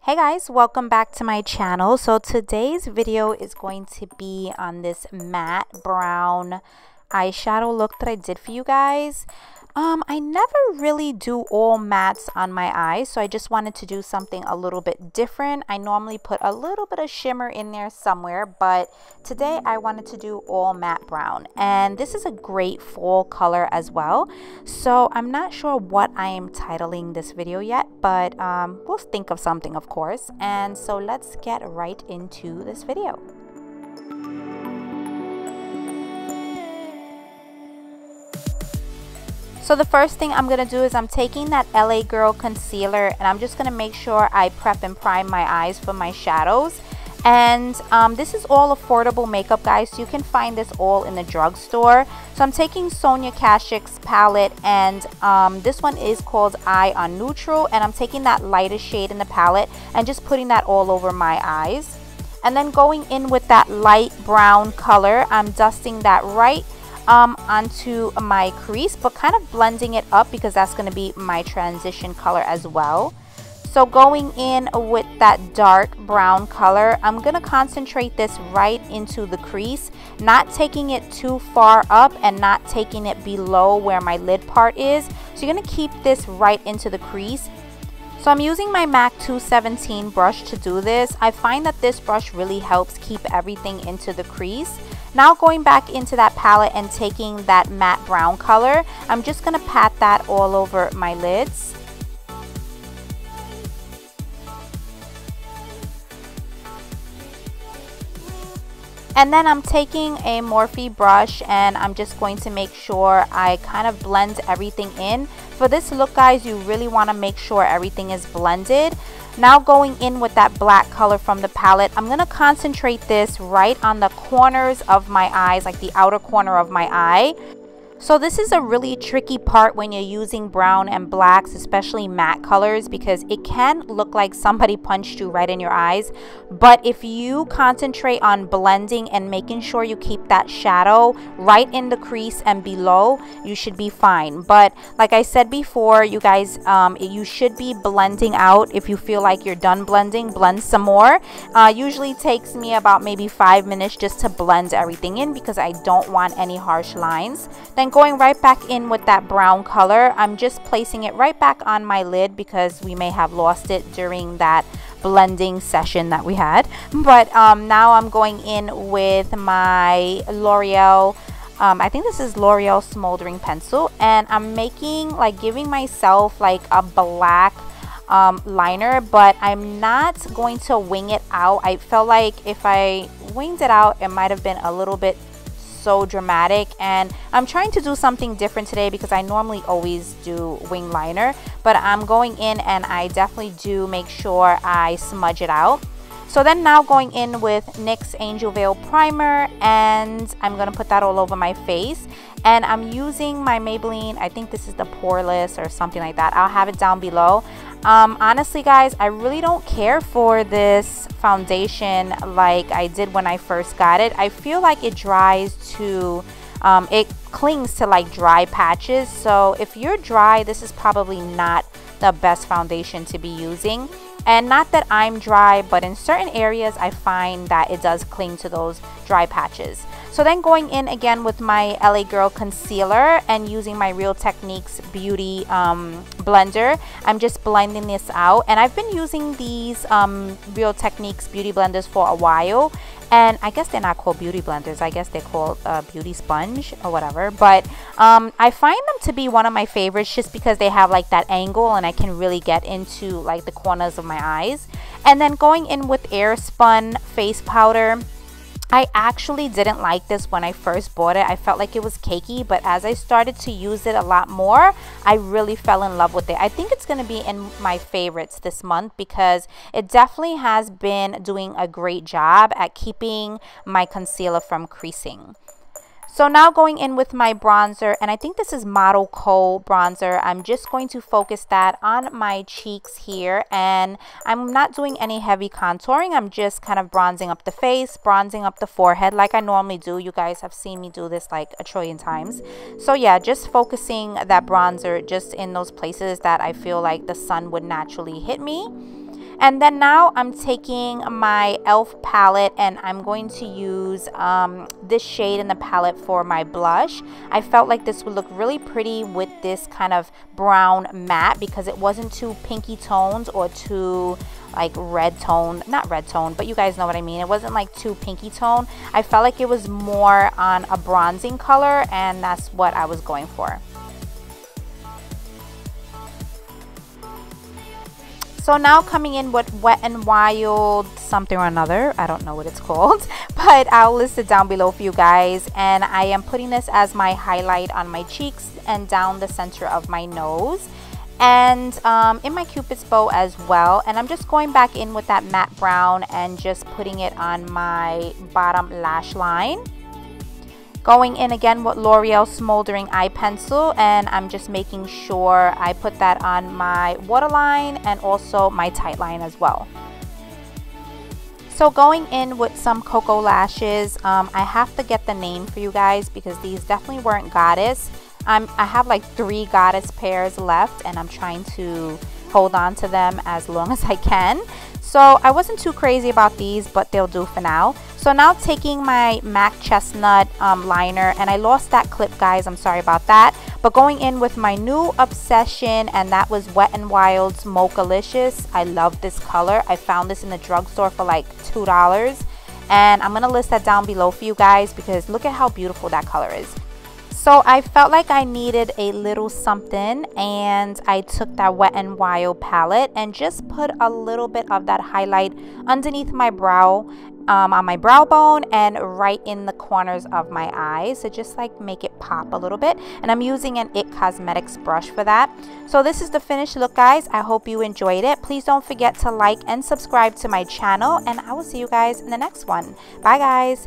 Hey guys, welcome back to my channel. So today's video is going to be on this matte brown eyeshadow look that I did for you guys. I never really do all mattes on my eyes, so I just wanted to do something a little bit different. I normally put a little bit of shimmer in there somewhere, but today I wanted to do all matte brown, and this is a great fall color as well. So I'm not sure what I am titling this video yet, but we'll think of something, of course. And so let's get right into this video. So the first thing I'm going to do is I'm taking that LA Girl concealer and I'm just going to make sure I prep and prime my eyes for my shadows. And this is all affordable makeup, guys, so you can find this all in the drugstore. So I'm taking Sonia Kashuk's palette, and this one is called Eye on Neutral, and I'm taking that lighter shade in the palette and just putting that all over my eyes. And then going in with that light brown color, I'm dusting that right onto my crease, but kind of blending it up because that's going to be my transition color as well. So going in with that dark brown color, I'm going to concentrate this right into the crease, not taking it too far up and not taking it below where my lid part is. So you're going to keep this right into the crease. So I'm using my MAC 217 brush to do this. I find that this brush really helps keep everything into the crease. Now going back into that palette and taking that matte brown color, I'm just going to pat that all over my lids. And then I'm taking a Morphe brush and I'm just going to make sure I kind of blend everything in. For this look, guys, you really want to make sure everything is blended. Now going in with that black color from the palette, I'm going to concentrate this right on the corners of my eyes, like the outer corner of my eye. So this is a really tricky part when you're using brown and blacks, especially matte colors, because it can look like somebody punched you right in your eyes. But if you concentrate on blending and making sure you keep that shadow right in the crease and below, you should be fine. But like I said before, you guys, you should be blending out. If you feel like you're done blending, blend some more. Usually takes me about maybe 5 minutes just to blend everything in because I don't want any harsh lines. Then going right back in with that brown color, I'm just placing it right back on my lid because we may have lost it during that blending session that we had. But now I'm going in with my Loreal, I think this is Loreal Smoldering pencil, and I'm making, like, giving myself like a black liner, but I'm not going to wing it out. I felt like if I winged it out, it might have been a little bit so dramatic, and I'm trying to do something different today because I normally always do wing liner, but I'm going in and I definitely do make sure I smudge it out. So then now going in with NYX Angel Veil primer, and I'm gonna put that all over my face, and I'm using my Maybelline, I think this is the Poreless or something like that. I'll have it down below. Honestly, guys, I really don't care for this foundation like I did when I first got it. I feel like it dries to, it clings to like dry patches. So if you're dry, this is probably not the best foundation to be using. And not that I'm dry, but in certain areas I find that it does cling to those dry patches. So then going in again with my LA Girl concealer and using my Real Techniques beauty blender, I'm just blending this out. And I've been using these Real Techniques beauty blenders for a while, and I guess they're not called beauty blenders, I guess they're called beauty sponge or whatever. But I find them to be one of my favorites just because they have like that angle and I can really get into like the corners of my eyes. And then going in with Airspun face powder, I actually didn't like this when I first bought it. I felt like it was cakey, but as I started to use it a lot more, I really fell in love with it. I think it's going to be in my favorites this month because it definitely has been doing a great job at keeping my concealer from creasing. So now going in with my bronzer, and I think this is Model Kohl bronzer. I'm just going to focus that on my cheeks here, and I'm not doing any heavy contouring. I'm just kind of bronzing up the face, bronzing up the forehead like I normally do. You guys have seen me do this like a trillion times. So yeah, just focusing that bronzer just in those places that I feel like the sun would naturally hit me. And then now I'm taking my e.l.f. palette and I'm going to use this shade in the palette for my blush. I felt like this would look really pretty with this kind of brown matte because it wasn't too pinky toned or too like red tone, not red tone, but you guys know what I mean. It wasn't like too pinky tone. I felt like it was more on a bronzing color, and that's what I was going for. So now coming in with Wet n Wild something or another, I don't know what it's called, but I'll list it down below for you guys. And I am putting this as my highlight on my cheeks and down the center of my nose, and in my Cupid's bow as well. And I'm just going back in with that matte brown and just putting it on my bottom lash line. Going in again with Loreal Smoldering eye pencil, and I'm just making sure I put that on my waterline and also my tight line as well. So going in with some KOKO lashes, I have to get the name for you guys because these definitely weren't Goddess. I have like 3 Goddess pairs left, and I'm trying to hold on to them as long as I can. So I wasn't too crazy about these, but they'll do for now. So now taking my M.A.C Chestnut liner, and I lost that clip, guys, I'm sorry about that. But going in with my new obsession, and that was Wet n Wild's Mocha Licious. I love this color. I found this in the drugstore for like $2. And I'm going to list that down below for you guys because look at how beautiful that color is. So I felt like I needed a little something, and I took that Wet n Wild palette and just put a little bit of that highlight underneath my brow, on my brow bone and right in the corners of my eyes to just like make it pop a little bit. And I'm using an IT Cosmetics brush for that. So this is the finished look, guys. I hope you enjoyed it. Please don't forget to like and subscribe to my channel, and I will see you guys in the next one. Bye, guys.